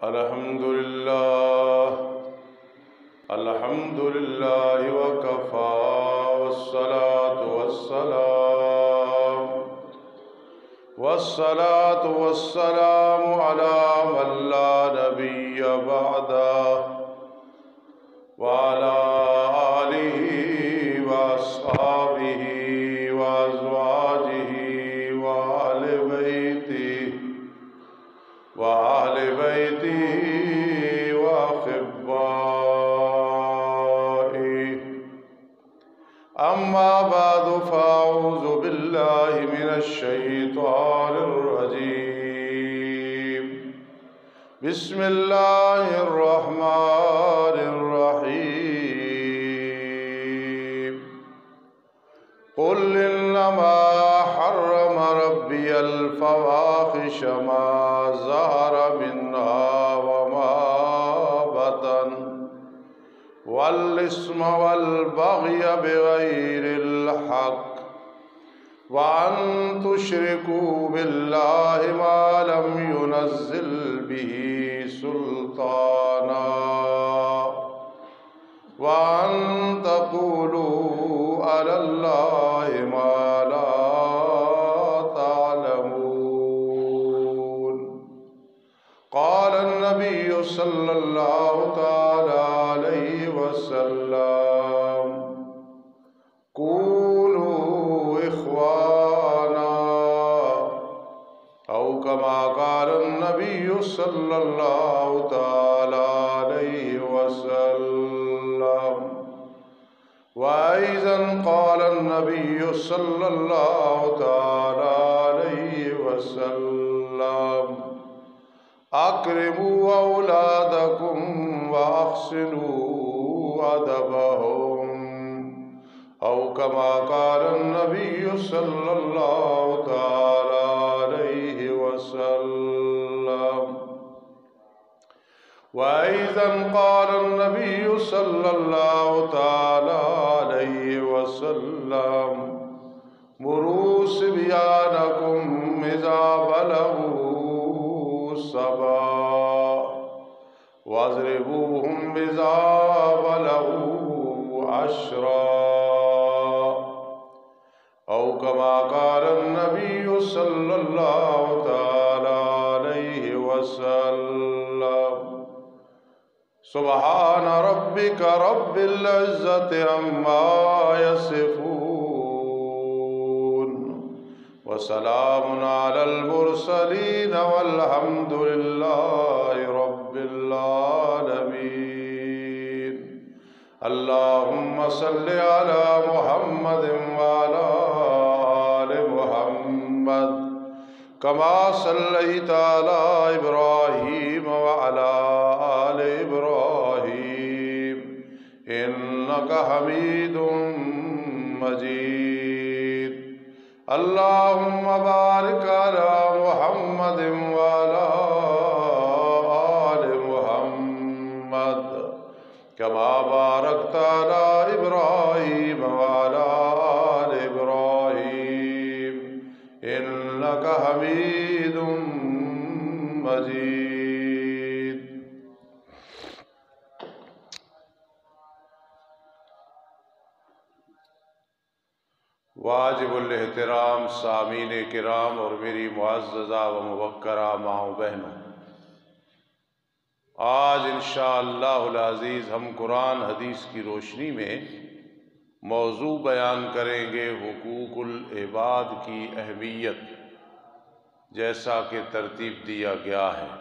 الحمدللہ وکفی والصلاة والسلام علی من لا نبی بعدہ وعلی آلہ واصحابہ وازواجہ وآل بیتہ وأحبائه أما بعد فأعوذ بالله من الشيطان الرجيم بسم الله الرحمن الرحيم قل إنما حرم ربي الفواحش ما ظهر منها وما بطن والإثم والبغي بغير الحق وأن تشركوا بالله ما لم ينزل به سلطانا وأن تقولوا على الله ما لا تعلمون. قال النبي صلى الله تعالى عليه وسلم كونوا إخوانا أو كما قال النبي صلى الله تعالى عليه وسلم. وأيضا قال النبي صلى الله تعالى عليه وسلم أكرموا أولادكم وأحسنوا أدبهم أو كما قال النبي صلى الله تعالى عليه وسلم. وأيضا قال النبي صلى الله تعالى عليه وسلم مروا صبيانكم إذا بلغوا سبعا واضربوهم إذا بلغوا عشرا أو كما قال النبي صلى الله تعالى عليه وسلم. سبحان ربك رب العزة عما يصفون وسلام على المرسلين والحمد لله رب العالمين. اللهم صل على محمد وعلى آل محمد كما صليت على إبراهيم وعلى آل إبراهيم إنك حميد مجيد. اللهم بارك على محمد وعلى آل محمد كما باركت على إبراهيم وعلى آل إبراهيم إنك حميد مجيد. واجب الاحترام سامعین کرام اور میری معززہ و موقرہ ماں و بہنوں، آج انشاءاللہ العزیز ہم قرآن حدیث کی روشنی میں موضوع بیان کریں گے حقوق العباد کی اہمیت، جیسا کہ ترتیب دیا گیا ہے.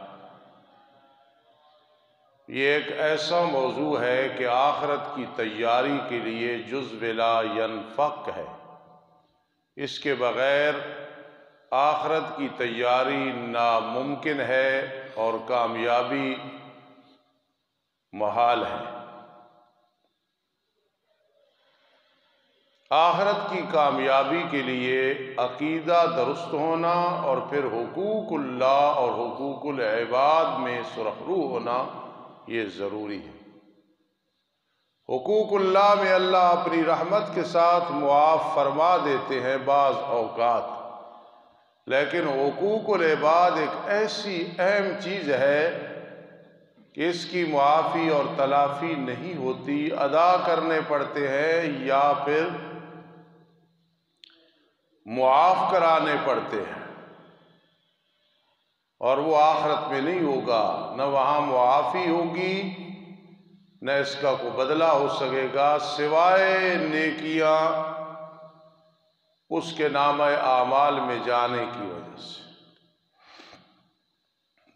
یہ ایک ایسا موضوع ہے کہ آخرت کی تیاری کے لیے جزو لا ینفک ہے. اس کے بغیر آخرت کی تیاری ناممکن ہے اور کامیابی محال ہے. آخرت کی کامیابی کے لیے عقیدہ درست ہونا اور پھر حقوق اللہ اور حقوق العباد میں سرخرو ہونا یہ ضروری ہے. حقوق اللہ میں اللہ اپنی رحمت کے ساتھ معاف فرما دیتے ہیں بعض اوقات، لیکن حقوق العباد ایک ایسی اہم چیز ہے کہ اس کی معافی اور تلافی نہیں ہوتی، ادا کرنے پڑتے ہیں یا پھر معاف کرانے پڑتے ہیں، اور وہ آخرت میں نہیں ہوگا، نہ وہاں معافی ہوگی نہ اس کا کوئی بدلہ ہو سکے گا سوائے نیکیاں اس کے نامہ اعمال میں جانے کی وجہ سے۔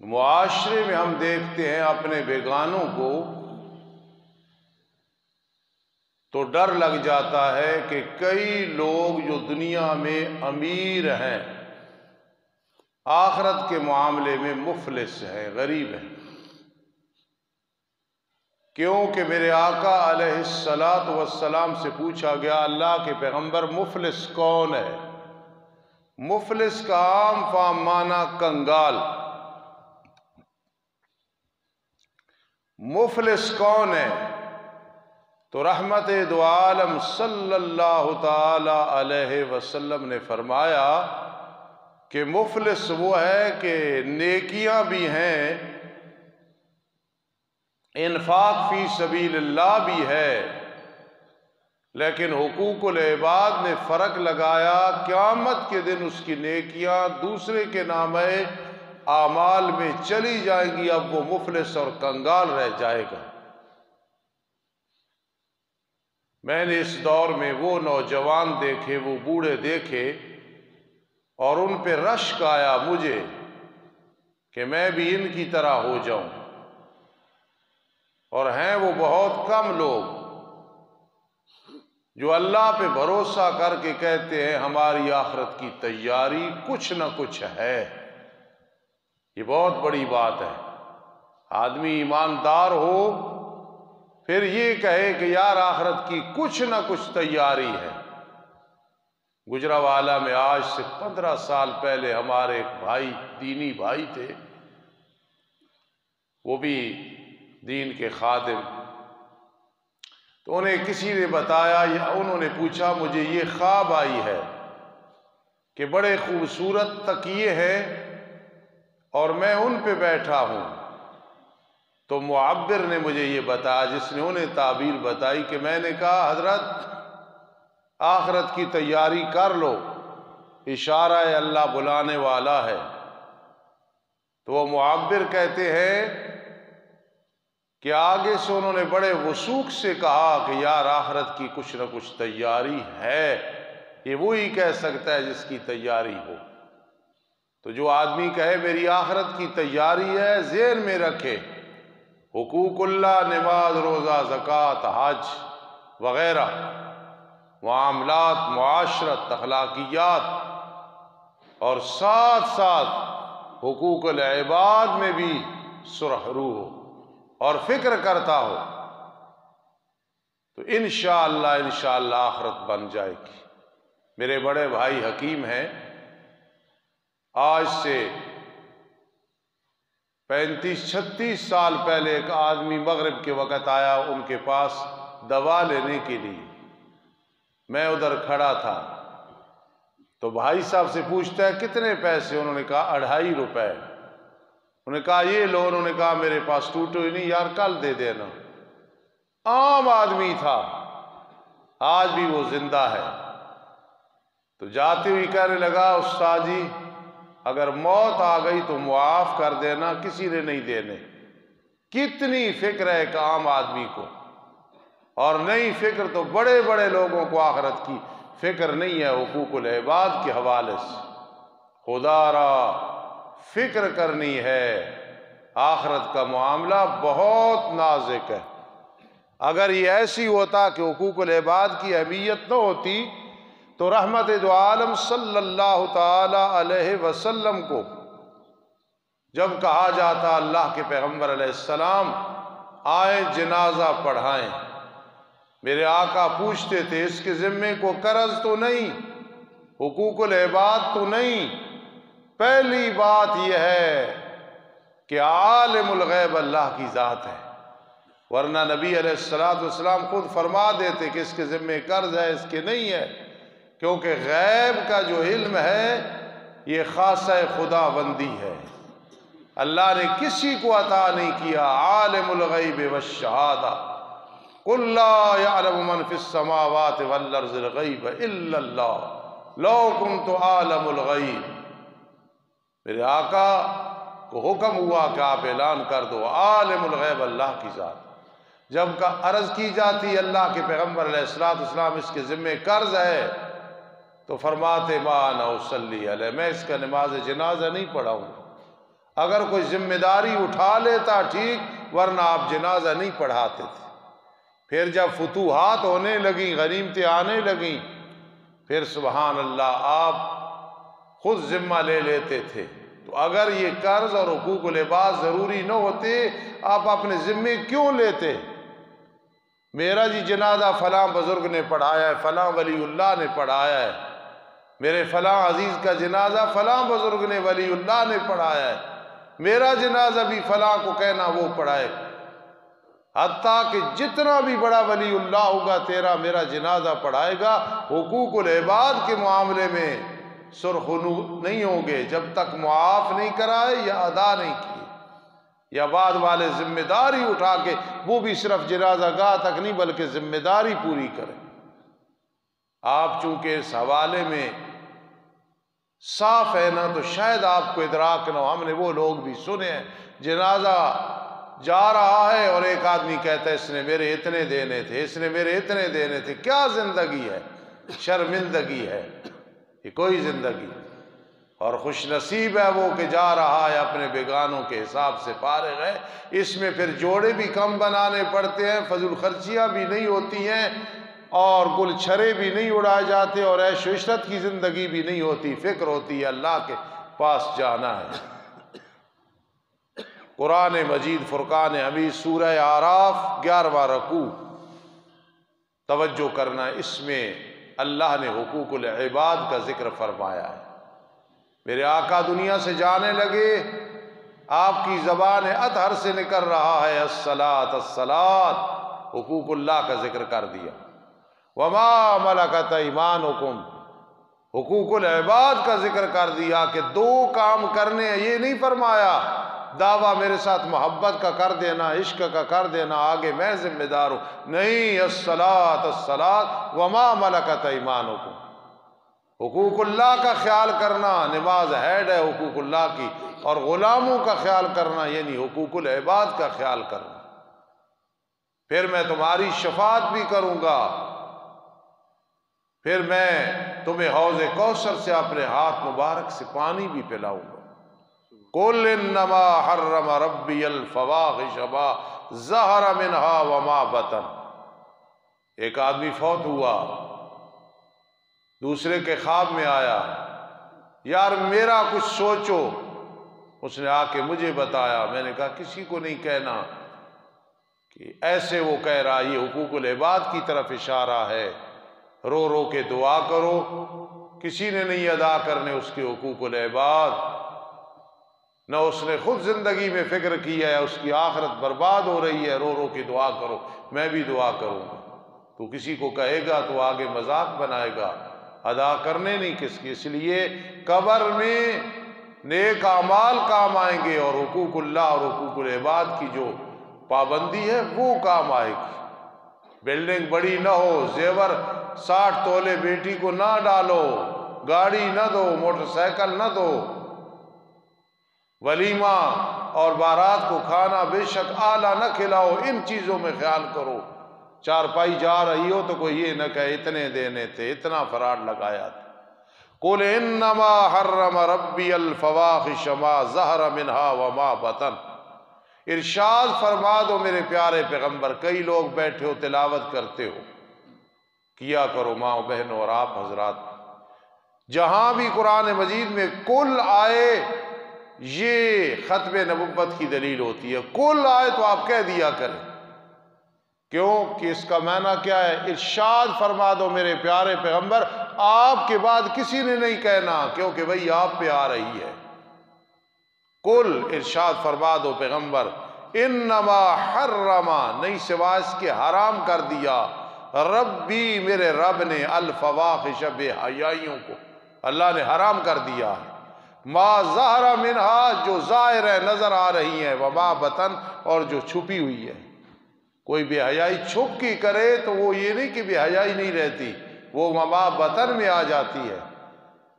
معاشرے میں ہم دیکھتے ہیں اپنے بیگانوں کو تو ڈر لگ جاتا ہے کہ کئی لوگ جو دنیا میں امیر ہیں آخرت کے معاملے میں مفلس ہیں، غریب ہیں، کیونکہ میرے آقا علیہ الصلاۃ والسلام سے پوچھا گیا اللہ کے پیغمبر مفلس کون ہے؟ مفلس کا عام فام معنی کنگال، مفلس کون ہے؟ تو رحمت دو عالم صلی اللہ تعالی علیہ وسلم نے فرمایا کہ مفلس وہ ہے کہ نیکیاں بھی ہیں، انفاق فی سبیل اللہ بھی ہے، لیکن حقوق العباد نے فرق لگایا، قیامت کے دن اس کی نیکیاں دوسرے کے نامہ اعمال میں چلی جائیں گی، اب وہ مفلس اور کنگال رہ جائے گا۔ میں نے اس دور میں وہ نوجوان دیکھے، وہ بوڑھے دیکھے، اور ان پہ رشک آیا مجھے کہ میں بھی ان کی طرح ہو جاؤں، اور ہیں وہ بہت کم لوگ جو اللہ پہ بھروسہ کر کے کہتے ہیں ہماری آخرت کی تیاری کچھ نہ کچھ ہے۔ یہ بہت بڑی بات ہے، آدمی ایماندار ہو پھر یہ کہے کہ یار آخرت کی کچھ نہ کچھ تیاری ہے۔ گجرانوالہ میں آج سے 15 سال پہلے ہمارے ایک بھائی، دینی بھائی تھے، وہ بھی دین کے خادم، تو انہیں کسی نے بتایا یا انہوں نے پوچھا مجھے یہ خواب آئی ہے کہ بڑے خوبصورت تکیے ہیں اور میں ان پہ بیٹھا ہوں، تو معبر نے مجھے یہ بتایا، جس نے انہیں تعبیر بتائی، کہ میں نے کہا حضرت آخرت کی تیاری کر لو، اشارہ ہے اللہ بلانے والا ہے۔ تو وہ معبر کہتے ہیں کہ آگے سے انہوں نے بڑے وثوق سے کہا کہ یار آخرت کی کچھ نہ کچھ تیاری ہے، یہ وہی کہہ سکتا ہے جس کی تیاری ہو۔ تو جو آدمی کہے میری آخرت کی تیاری ہے، ذہن میں رکھے حقوق اللہ، نماز، روزہ، زکوٰۃ، حج وغیرہ معاملات، معاشرت، اخلاقیات، اور ساتھ ساتھ حقوق العباد میں بھی سرخرو ہو اور فکر کرتا ہو، تو انشاءاللہ آخرت بن جائے گی۔ میرے بڑے بھائی حکیم ہیں، آج سے 35-36 سال پہلے ایک آدمی مغرب کے وقت آیا ان کے پاس دوا لینے کے لیے، میں ادھر کھڑا تھا، تو بھائی صاحب سے پوچھتا ہے کتنے پیسے؟ انہوں نے کہا 2.5 روپے۔ انہوں نے کہا یہ لو، انہوں نے کہا میرے پاس ٹوٹو ہی نہیں یار، کل دے دینا۔ عام آدمی تھا، آج بھی وہ زندہ ہے۔ تو جاتے ہوئے کہنے لگا استاد جی اگر موت آ گئی تو معاف کر دینا، کسی نے نہیں دینے۔ کتنی فکر ہے ایک عام آدمی کو، اور نئی فکر تو بڑے بڑے لوگوں کو آخرت کی فکر نہیں ہے حقوق العباد کے حوالے سے۔ خدا را فکر کرنی ہے، آخرت کا معاملہ بہت نازک ہے۔ اگر یہ ایسی ہوتا کہ حقوق العباد کی اہمیت نہ ہوتی تو رحمت دو عالم صلی اللہ تعالی علیہ وسلم کو جب کہا جاتا اللہ کے پیغمبر علیہ السلام آئیں جنازہ پڑھائیں، میرے آقا پوچھتے تھے اس کے ذمے کو قرض تو نہیں، حقوق العباد تو نہیں، پہلی بات یہ ہے کہ عالم الغیب اللہ کی ذات ہے، ورنہ نبی علیہ السلام خود فرما دیتے کہ اس کے ذمے قرض ہے، اس کے نہیں ہے، کیونکہ غیب کا جو علم ہے یہ خاصہ خدا بندی ہے۔ اللہ نے کسی کو عطا نہیں کیا۔ عالم الغیب والشہادہ قل لا یعلم من فی السماوات والارض الغیب الا اللہ لو کنت عالم الغیب۔ میرے آقا کو حکم ہوا کہ آپ اعلان کر دو عالم الغیب اللہ کی ذات۔ جب کا عرض کی جاتی اللہ کے پیغمبر علیہ السلام اس کے ذمہ قرض ہے تو فرماتے ما انا اصلی علیہ، میں اس کا نماز جنازہ نہیں پڑھاؤں گا۔ اگر کوئی ذمہ داری اٹھا لیتا ٹھیک، ورنہ آپ جنازہ نہیں پڑھاتے تھے۔ پھر جب فتوحات ہونے لگیں، غنیمتیں آنے لگیں، پھر سبحان اللہ آپ خود ذمہ لے لیتے تھے۔ تو اگر یہ قرض اور حقوق العباد ضروری نہ ہوتے، آپ اپنے ذمے کیوں لیتے؟ میرا جی جنازہ فلاں بزرگ نے پڑھایا ہے، فلاں ولی اللہ نے پڑھایا ہے، میرے فلاں عزیز کا جنازہ فلاں بزرگ نے ولی اللہ نے پڑھایا ہے، میرا جنازہ بھی فلاں کو کہنا وہ پڑھائے۔ حتیٰ کہ جتنا بھی بڑا ولی اللہ ہوگا تیرا میرا جنازہ پڑھائے گا، حقوق العباد کے معاملے میں سرخنو نہیں ہوں گے جب تک معاف نہیں کرائے یا ادا نہیں کیے، یا بعد والے ذمہ داری اٹھا کے وہ بھی صرف جنازہ گاہ تک نہیں بلکہ ذمہ داری پوری کریں۔ آپ چونکہ اس حوالے میں صاف ہے نا تو شاید آپ کو ادراک نہ ہو، ہم نے وہ لوگ بھی سنے ہیں جنازہ جا رہا ہے اور ایک آدمی کہتا ہے اس نے میرے اتنے دینے تھے، اس نے میرے اتنے دینے تھے۔ کیا زندگی ہے؟ شرمندگی ہے یہ کوئی زندگی۔ اور خوش نصیب ہے وہ کہ جا رہا ہے اپنے بیگانوں کے حساب سے فارغ ہے۔ اس میں پھر جوڑے بھی کم بنانے پڑتے ہیں، فضول خرچیاں بھی نہیں ہوتی ہیں، اور گل چھرے بھی نہیں اڑائے جاتے، اور عیش و عشرت کی زندگی بھی نہیں ہوتی۔ فکر ہوتی ہے اللہ کے پاس جانا ہے۔ قرآن مجید فرقان حمید سورہ اعراف 11واں رکوع توجہ کرنا، اس میں اللہ نے حقوق العباد کا ذکر فرمایا ہے۔ میرے آقا دنیا سے جانے لگے، آپ کی زبان اطہر سے نکل رہا ہے الصلاۃ الصلاۃ، حقوق اللہ کا ذکر کر دیا۔ وما ملکت ایمانکم، حقوق العباد کا ذکر کر دیا کہ دو کام کرنے ہیں۔ یہ نہیں فرمایا دعویٰ میرے ساتھ محبت کا کر دینا، عشق کا کر دینا، آگے میں ذمہ دار ہوں، نہیں، الصلاۃ الصلاۃ وما ملکت ایمانکم، حقوق اللہ کا خیال کرنا، نماز ہیڈ ہے حقوق اللہ کی، اور غلاموں کا خیال کرنا یعنی حقوق العباد کا خیال کرنا۔ پھر میں تمہاری شفاعت بھی کروں گا، پھر میں تمہیں حوض کوثر سے اپنے ہاتھ مبارک سے پانی بھی پلاؤں گا۔ قل انما حرم ربی الفواحش ما ظہر منہا وما بطن۔ ایک آدمی فوت ہوا، دوسرے کے خواب میں آیا، یار میرا کچھ سوچو، اس نے آ کے مجھے بتایا، میں نے کہا کسی کو نہیں کہنا کہ ایسے وہ کہہ رہا، یہ حقوق العباد کی طرف اشارہ ہے، رو رو کے دعا کرو، کسی نے نہیں ادا کرنے اس کے حقوق العباد، نہ اس نے خود زندگی میں فکر کی ہے، اس کی آخرت برباد ہو رہی ہے، رو رو کے دعا کرو، میں بھی دعا کروں گا۔ تو کسی کو کہے گا تو آگے مذاق بنائے گا، ادا کرنے نہیں کس کی۔ اس لیے قبر میں نیک اعمال کام آئیں گے، اور حقوق اللہ اور حقوق العباد کی جو پابندی ہے وہ کام آئے گی۔ بلڈنگ بڑی نہ ہو، زیور 60 تولے بیٹی کو نہ ڈالو، گاڑی نہ دو، موٹر سائیکل نہ دو، ولیمہ اور بارات کو کھانا بے شک اعلیٰ نہ کھلاؤ، ان چیزوں میں خیال کرو۔ چارپائی جا رہی ہو تو کوئی یہ نہ کہے اتنے دینے تھے، اتنا فراڈ لگایا تھا۔ قل انما حرم ربی الفواحش ما ظہر منہا وما بطن۔ ارشاد فرما دو میرے پیارے پیغمبر، کئی لوگ بیٹھے ہو تلاوت کرتے ہو، کیا کرو ماں بہنوں اور آپ حضرات، جہاں بھی قرآن مجید میں کل آئے یہ ختم نبوت کی دلیل ہوتی ہے۔ کل آئے تو آپ کہہ دیا کریں، کیوں کہ اس کا معنی کیا ہے؟ ارشاد فرما دو میرے پیارے پیغمبر، آپ کے بعد کسی نے نہیں کہنا، کیونکہ وہی آپ پہ آ رہی ہے۔ کل ارشاد فرما دو پیغمبر، انما حرم، نہیں سوائے اس کے حرام کر دیا، ربی میرے رب نے، الفواحش بے حیائیوں کو اللہ نے حرام کر دیا ہے، ما ظہر منہا جو ظاہر ہے نظر آ رہی ہیں، وما بطن اور جو چھپی ہوئی ہے۔ کوئی بے حیائی چھپ کی کرے تو وہ یہ نہیں کہ بے حیائی نہیں رہتی، وہ وما بطن میں آ جاتی ہے،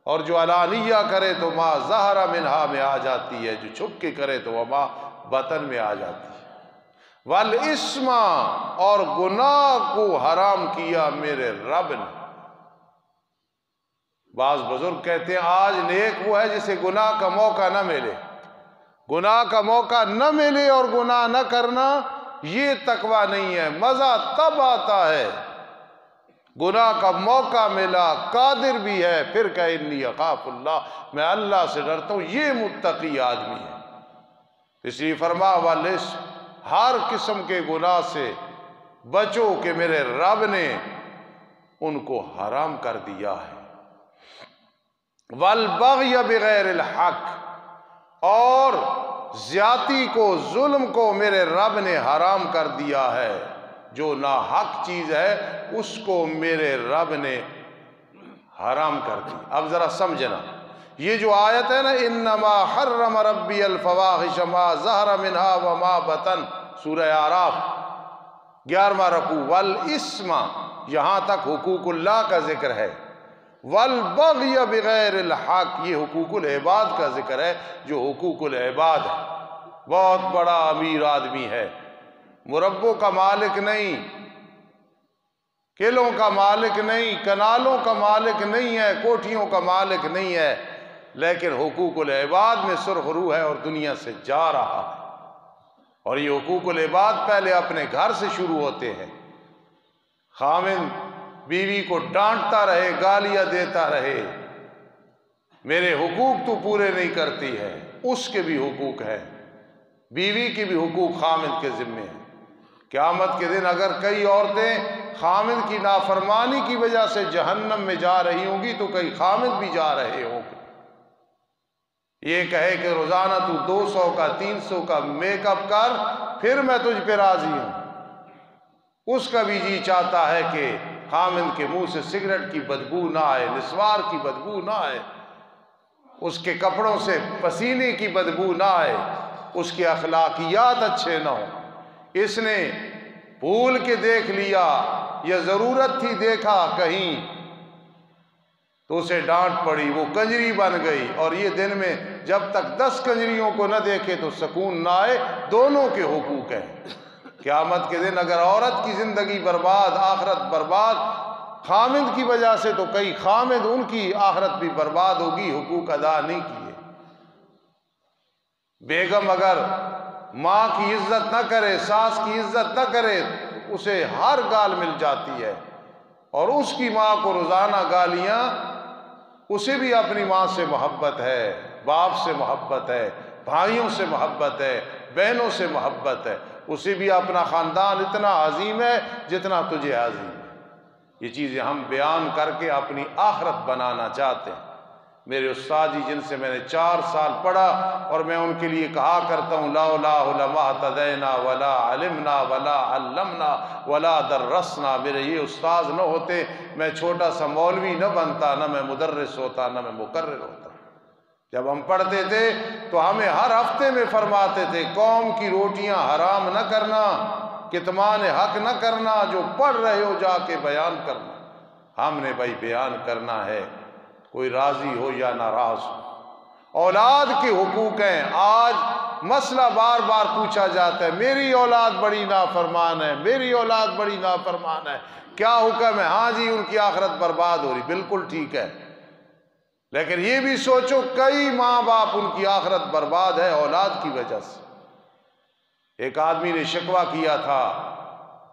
اور جو علانیہ کرے تو ما ظہر منہا میں آ جاتی ہے، جو چھپ کے کرے تو وما بطن میں آ جاتی ہے۔ والاسم اور گناہ کو حرام کیا میرے رب نے۔ بعض بزرگ کہتے ہیں آج نیک وہ ہے جسے گناہ کا موقع نہ ملے، گناہ کا موقع نہ ملے اور گناہ نہ کرنا یہ تقویٰ نہیں ہے۔ مزہ تب آتا ہے گناہ کا موقع ملا، قادر بھی ہے، پھر کہ انی اخاف اللہ، میں اللہ سے ڈرتا ہوں، یہ متقی آدمی ہے۔ اس لیے فرما والاسم، ہر قسم کے گناہ سے بچو کہ میرے رب نے ان کو حرام کر دیا ہے۔ والبغی بغیر الحق، اور زیادتی کو، ظلم کو میرے رب نے حرام کر دیا ہے۔ جو ناحق چیز ہے اس کو میرے رب نے حرام کر دی۔ اب ذرا سمجھنا، یہ جو آیت ہے نا انما حرم ربی الفواحش ما ظہر منہا وما بطن، سورہ اعراف 11واں رکوع، والاسم یہاں تک حقوق اللہ کا ذکر ہے، والبغی بغیر الحق یہ حقوق العباد کا ذکر ہے، جو حقوق العباد ہے۔ بہت بڑا امیر آدمی ہے، مربوں کا مالک نہیں، قلعوں کا مالک نہیں، کنالوں کا مالک نہیں ہے، کوٹھیوں کا مالک نہیں ہے، لیکن حقوق العباد میں سرخ رو ہے اور دنیا سے جا رہا ہے۔ اور یہ حقوق العباد پہلے اپنے گھر سے شروع ہوتے ہیں۔ خاوند بیوی کو ڈانٹتا رہے، گالیاں دیتا رہے، میرے حقوق تو پورے نہیں کرتی ہے، اس کے بھی حقوق ہیں، بیوی کے بھی حقوق خاوند کے ذمے ہیں۔ قیامت کے دن اگر کئی عورتیں خاوند کی نافرمانی کی وجہ سے جہنم میں جا رہی ہوں گی تو کئی خاوند بھی جا رہے ہوں گے۔ یہ کہے کہ روزانہ تو 200 کا 300 کا میک اپ کر، پھر میں تجھ پہ راضی ہوں، اس کا بھی جی چاہتا ہے کہ خاوند کے منہ سے سگریٹ کی بدبو نہ آئے، نسوار کی بدبو نہ آئے، اس کے کپڑوں سے پسینے کی بدبو نہ آئے، اس کے اخلاقیات اچھے نہ ہوں۔ اس نے بھول کے دیکھ لیا یا ضرورت تھی دیکھا کہیں تو اسے ڈانٹ پڑی، وہ کنجری بن گئی، اور یہ دن میں جب تک 10 کنجریوں کو نہ دیکھے تو سکون نہ آئے۔ دونوں کے حقوق ہیں۔ قیامت کے دن اگر عورت کی زندگی برباد، آخرت برباد خامد کی وجہ سے، تو کئی خامد ان کی آخرت بھی برباد ہوگی، حقوق ادا نہیں کیے۔ بیگم اگر ماں کی عزت نہ کرے، ساس کی عزت نہ کرے، تو اسے ہر گال مل جاتی ہے، اور اس کی ماں کو روزانہ گالیاں، اسے بھی اپنی ماں سے محبت ہے، باپ سے محبت ہے، بھائیوں سے محبت ہے، بہنوں سے محبت ہے، اسے بھی اپنا خاندان اتنا عظیم ہے جتنا تجھے عظیم ہے۔ یہ چیزیں ہم بیان کر کے اپنی آخرت بنانا چاہتے ہیں۔ میرے استاد جی جن سے میں نے 4 سال پڑھا، اور میں ان کے لیے کہا کرتا ہوں لولا علماء تدینا ولا علمنا ولا علمنا ولا درسنا، میرے یہ استاذ نہ ہوتے میں چھوٹا سا مولوی نہ بنتا، نہ میں مدرس ہوتا، نہ میں مقرر ہوتا۔ جب ہم پڑھتے تھے تو ہمیں ہر ہفتے میں فرماتے تھے قوم کی روٹیاں حرام نہ کرنا، کتمان حق نہ کرنا، جو پڑھ رہے ہو جا کے بیان کرنا۔ ہم نے بھائی بیان کرنا ہے، کوئی راضی ہو یا ناراض ہو۔ اولاد کے حقوق ہیں۔ آج مسئلہ بار بار پوچھا جاتا ہے، میری اولاد بڑی نافرمان ہے، میری اولاد بڑی نافرمان ہے، کیا حکم ہے؟ ہاں جی، ان کی آخرت برباد ہو رہی، بالکل ٹھیک ہے، لیکن یہ بھی سوچو کئی ماں باپ ان کی آخرت برباد ہے اولاد کی وجہ سے۔ ایک آدمی نے شکوہ کیا تھا،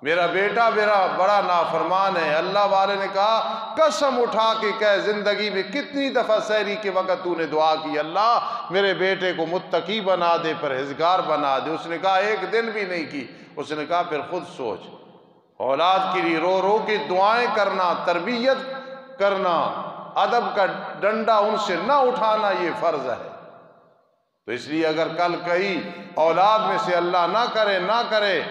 میرا بیٹا میرا بڑا نافرمان ہے۔ اللہ والے نے کہا قسم اٹھا کے کہہ زندگی میں کتنی دفعہ سحری کے وقت تو نے دعا کی اللہ میرے بیٹے کو متقی بنا دے، پرہیزگار بنا دے؟ اس نے کہا ایک دن بھی نہیں کی۔ اس نے کہا پھر خود سوچ، اولاد کے لیے رو رو کے دعائیں کرنا، تربیت کرنا، ادب کا ڈنڈا ان سے نہ اٹھانا، یہ فرض ہے۔ تو اس لیے اگر کل کہیں اولاد میں سے اللہ نہ کرے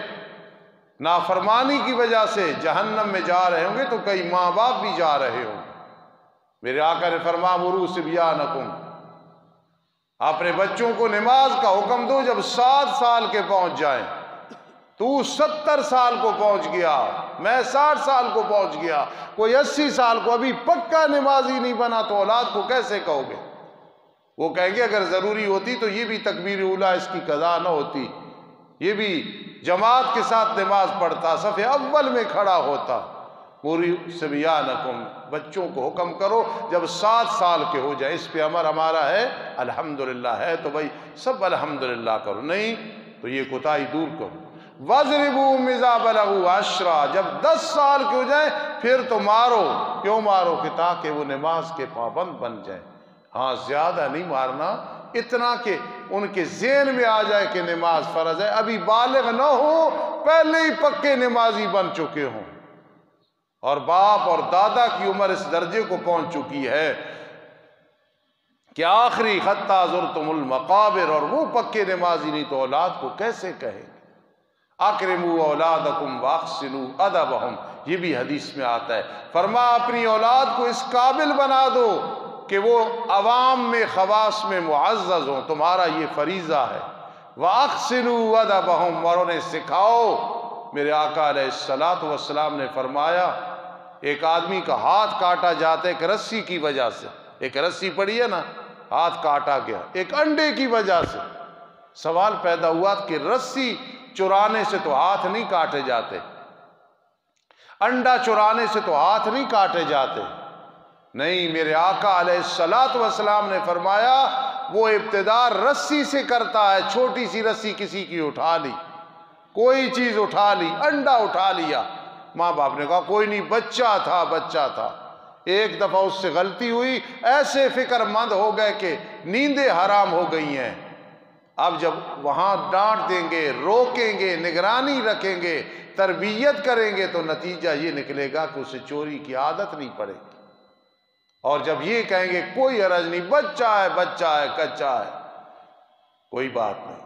نافرمانی کی وجہ سے جہنم میں جا رہے ہوں گے تو کئی ماں باپ بھی جا رہے ہوں گے۔ میرے آقا نے فرمایا مروا صبیانکم، اپنے بچوں کو نماز کا حکم دو جب 7 سال کے پہنچ جائیں. تو 70 سال کو پہنچ گیا، میں 60 سال کو پہنچ گیا، کوئی 80 سال کو، ابھی پکا نمازی نہیں بنا تو اولاد کو کیسے کہو گے؟ وہ کہیں گے اگر ضروری ہوتی تو یہ بھی تکبیر اولیٰ اس کی قضا نہ ہوتی، یہ بھی جماعت کے ساتھ نماز پڑھتا، صف اول میں کھڑا ہوتا. پوری صبیانکم، بچوں کو حکم کرو جب 7 سال کے ہو جائے. اس پہ امر ہمارا ہے الحمدللہ، ہے تو بھائی سب الحمدللہ کرو، نہیں تو یہ کوتاہی دور کرو. وَاضْرِبُوهُمْ إِذَا بَلَغُوا 10، جب 10 سال کے ہو جائیں پھر تو مارو. کیوں مارو؟ کہ تاکہ وہ نماز کے پابند بن جائیں. ہاں زیادہ نہیں مارنا، اتنا کہ ان کے ذہن میں آ جائے کہ نماز فرض ہے. ابھی بالغ نہ ہو، پہلے ہی پکے نمازی بن چکے ہوں، اور باپ اور دادا کی عمر اس درجے کو پہنچ چکی ہے کہ آخری حتیٰ زرتم المقابر، اور وہ پکے نمازی نہیں تو اولاد کو کیسے کہیں؟ اکرموا اولادکم واحسنوا ادبہم، یہ بھی حدیث میں آتا ہے. فرما اپنی اولاد کو اس قابل بنا دو کہ وہ عوام میں خواص میں معزز ہوں، تمہارا یہ فریضہ ہے. واحسنوا ادبہم، اور انہیں سکھاؤ. میرے آقا علیہ الصلوۃ والسلام نے فرمایا ایک آدمی کا ہاتھ کاٹا جاتا ہے ایک رسی کی وجہ سے، ایک رسی پڑی ہے نا، ہاتھ کاٹا گیا ایک انڈے کی وجہ سے. سوال پیدا ہوا کہ رسی چرانے سے تو ہاتھ نہیں کاٹے جاتے، انڈا چرانے سے تو ہاتھ نہیں کاٹے جاتے. نہیں، میرے آقا علیہ الصلوۃ والسلام نے فرمایا وہ ابتدا رسی سے کرتا ہے. چھوٹی سی رسی کسی کی اٹھا لی، کوئی چیز اٹھا لی، انڈا اٹھا لیا، ماں باپ نے کہا کوئی نہیں، بچہ تھا. ایک دفعہ اس سے غلطی ہوئی، ایسے فکر مند ہو گئے کہ نیندیں حرام ہو گئی ہیں. اب جب وہاں ڈانٹ دیں گے، روکیں گے، نگرانی رکھیں گے، تربیت کریں گے تو نتیجہ یہ نکلے گا کہ اسے چوری کی عادت نہیں پڑے گی. اور جب یہ کہیں گے کوئی حرج نہیں، بچہ ہے کچا ہے، کوئی بات نہیں،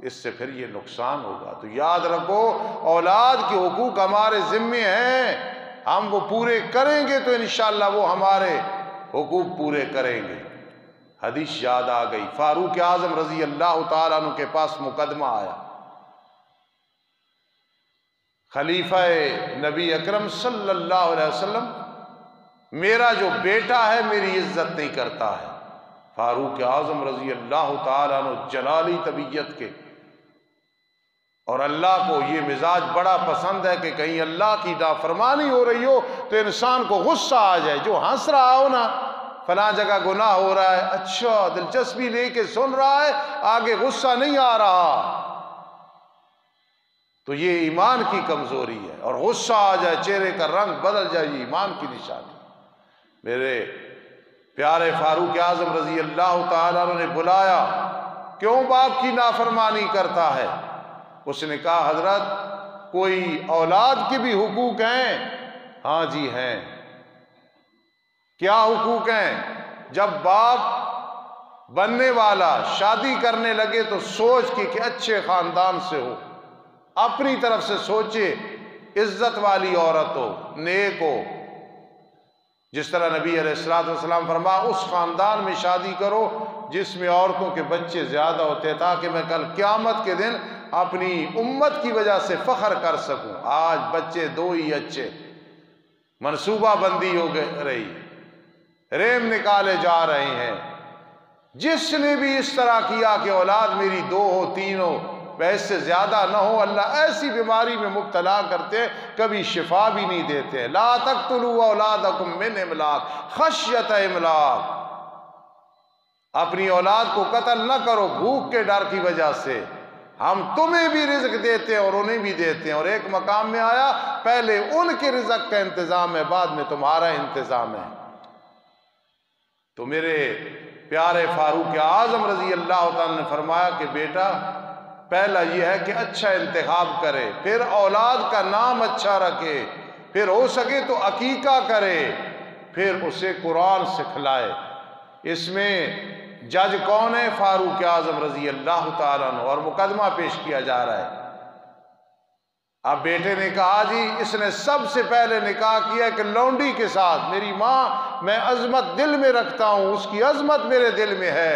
اس سے پھر یہ نقصان ہوگا. تو یاد رکھو اولاد کے حقوق ہمارے ذمے ہیں، ہم وہ پورے کریں گے تو انشاءاللہ وہ ہمارے حقوق پورے کریں گے. حدیث یاد آ گئی، فاروق اعظم رضی اللہ تعالیٰ عنہ کے پاس مقدمہ آیا. خلیفہ نبی اکرم صلی اللہ علیہ وسلم، میرا جو بیٹا ہے میری عزت نہیں کرتا ہے. فاروق اعظم رضی اللہ تعالیٰ عنہ جلالی طبیعت کے، اور اللہ کو یہ مزاج بڑا پسند ہے کہ کہیں اللہ کی نافرمانی ہو رہی ہو تو انسان کو غصہ آ جائے. جو ہنس رہا ہو نا فلاں جگہ گناہ ہو رہا ہے، اچھا دلچسپی لے کے سن رہا ہے، آگے غصہ نہیں آ رہا، تو یہ ایمان کی کمزوری ہے. اور غصہ آ جائے، چہرے کا رنگ بدل جائے، یہ ایمان کی نشانی. میرے پیارے فاروق اعظم رضی اللہ تعالیٰ عنہ نے بلایا، کیوں باپ کی نافرمانی کرتا ہے؟ اس نے کہا حضرت کوئی اولاد کے بھی حقوق ہیں؟ ہاں جی ہیں. کیا حقوق ہیں؟ جب باپ بننے والا شادی کرنے لگے تو سوچ کے کہ اچھے خاندان سے ہو، اپنی طرف سے سوچے، عزت والی عورت ہو، نیک ہو. جس طرح نبی علیہ السلام فرما اس خاندان میں شادی کرو جس میں عورتوں کے بچے زیادہ ہوتے ہیں، تاکہ میں کل قیامت کے دن اپنی امت کی وجہ سے فخر کر سکوں. آج بچے 2 ہی اچھے، منصوبہ بندی ہو رہی، ریم نکالے جا رہے ہیں. جس نے بھی اس طرح کیا کہ اولاد میری 2 ہو 3 ہو، اس سے زیادہ نہ ہو، اللہ ایسی بیماری میں مبتلا کرتے، کبھی شفا بھی نہیں دیتے. لا تقتلوا اولادکم من املاق خشیۃ املاق، اپنی اولاد کو قتل نہ کرو بھوک کے ڈر کی وجہ سے. ہم تمہیں بھی رزق دیتے ہیں اور انہیں بھی دیتے ہیں، اور ایک مقام میں آیا پہلے ان کے رزق کا انتظام ہے، بعد میں تمہارا انتظام ہے. تو میرے پیارے فاروق اعظم رضی اللہ تعالیٰ نے فرمایا کہ بیٹا پہلا یہ ہے کہ اچھا انتخاب کرے، پھر اولاد کا نام اچھا رکھے، پھر ہو سکے تو عقیقہ کرے، پھر اسے قرآن سکھلائے. اس میں جج کون ہے؟ فاروق اعظم رضی اللہ تعالیٰ عنہ، اور مقدمہ پیش کیا جا رہا ہے. اب بیٹے نے کہا جی اس نے سب سے پہلے نکاح کیا کہ لونڈی کے ساتھ، میری ماں میں عظمت دل میں رکھتا ہوں، اس کی عظمت میرے دل میں ہے،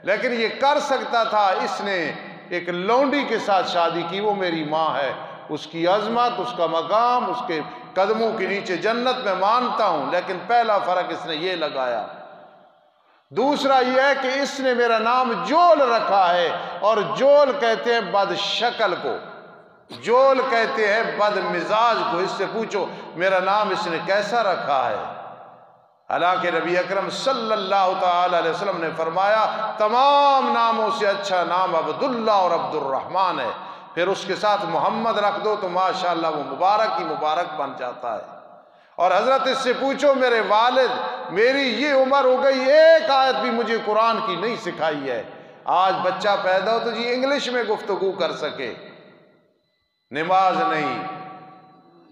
لیکن یہ کر سکتا تھا، اس نے ایک لونڈی کے ساتھ شادی کی، وہ میری ماں ہے، اس کی عظمت، اس کا مقام، اس کے قدموں کے نیچے جنت میں مانتا ہوں، لیکن پہلا فرق اس نے یہ لگایا۔ دوسرا یہ ہے کہ اس نے میرا نام جول رکھا ہے، اور جول کہتے ہیں بد شکل کو، جول کہتے ہیں بد مزاج کو۔ اس سے پوچھو میرا نام اس نے کیسا رکھا ہے؟ حالانکہ نبی اکرم صلی اللہ تعالی علیہ وسلم نے فرمایا تمام ناموں سے اچھا نام عبداللہ اور عبد الرحمن ہے، پھر اس کے ساتھ محمد رکھ دو تو ماشاءاللہ وہ مبارک ہی مبارک بن جاتا ہے۔ اور حضرت اس سے پوچھو میرے والد، میری یہ عمر ہو گئی، ایک آیت بھی مجھے قرآن کی نہیں سکھائی ہے۔ آج بچہ پیدا ہو تو جی انگلش میں گفتگو کر سکے، نماز نہیں،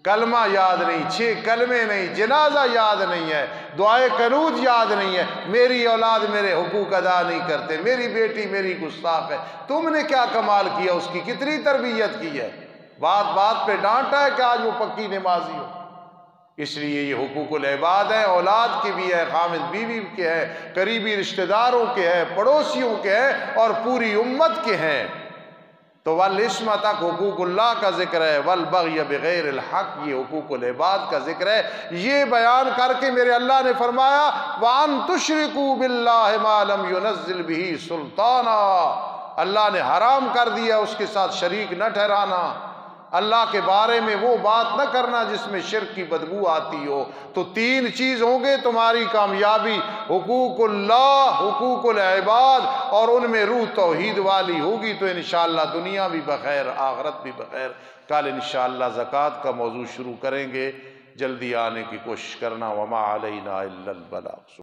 کلمہ یاد نہیں، 6 کلمے نہیں، جنازہ یاد نہیں ہے، دعائے قنوت یاد نہیں ہے، میری اولاد میرے حقوق ادا نہیں کرتے، میری بیٹی میری گستاخ ہے۔ تم نے کیا کمال کیا، اس کی کتنی تربیت کی ہے؟ بات بات پہ ڈانٹا ہے کہ آج وہ پکی نمازی ہو۔ اس لیے یہ حقوق العباد ہیں، اولاد کے بھی ہے، خامد بیوی کے ہیں، قریبی رشتہ داروں کے ہیں، پڑوسیوں کے ہیں، اور پوری امت کے ہیں۔ تو والعصمۃ تک حقوق اللہ کا ذکر ہے، والبغی بغیر الحق یہ حقوق العباد کا ذکر ہے۔ یہ بیان کر کے میرے اللہ نے فرمایا وَأَن تُشْرِكُوا بِاللَّهِ مَا لَمْ يُنَزِّلْ بِهِ سُلْطَانًا، اللہ نے حرام کر دیا اس کے ساتھ شریک نہ ٹھہرانا، اللہ کے بارے میں وہ بات نہ کرنا جس میں شرک کی بدبو آتی ہو۔ تو 3 چیز ہوں گے تمہاری کامیابی، حقوق اللہ، حقوق العباد، اور ان میں روح توحید والی ہوگی تو انشاءاللہ دنیا بھی بخیر آخرت بھی بخیر۔ کل انشاءاللہ زکوٰۃ کا موضوع شروع کریں گے، جلدی آنے کی کوشش کرنا۔ وما علینا الا البلاغ۔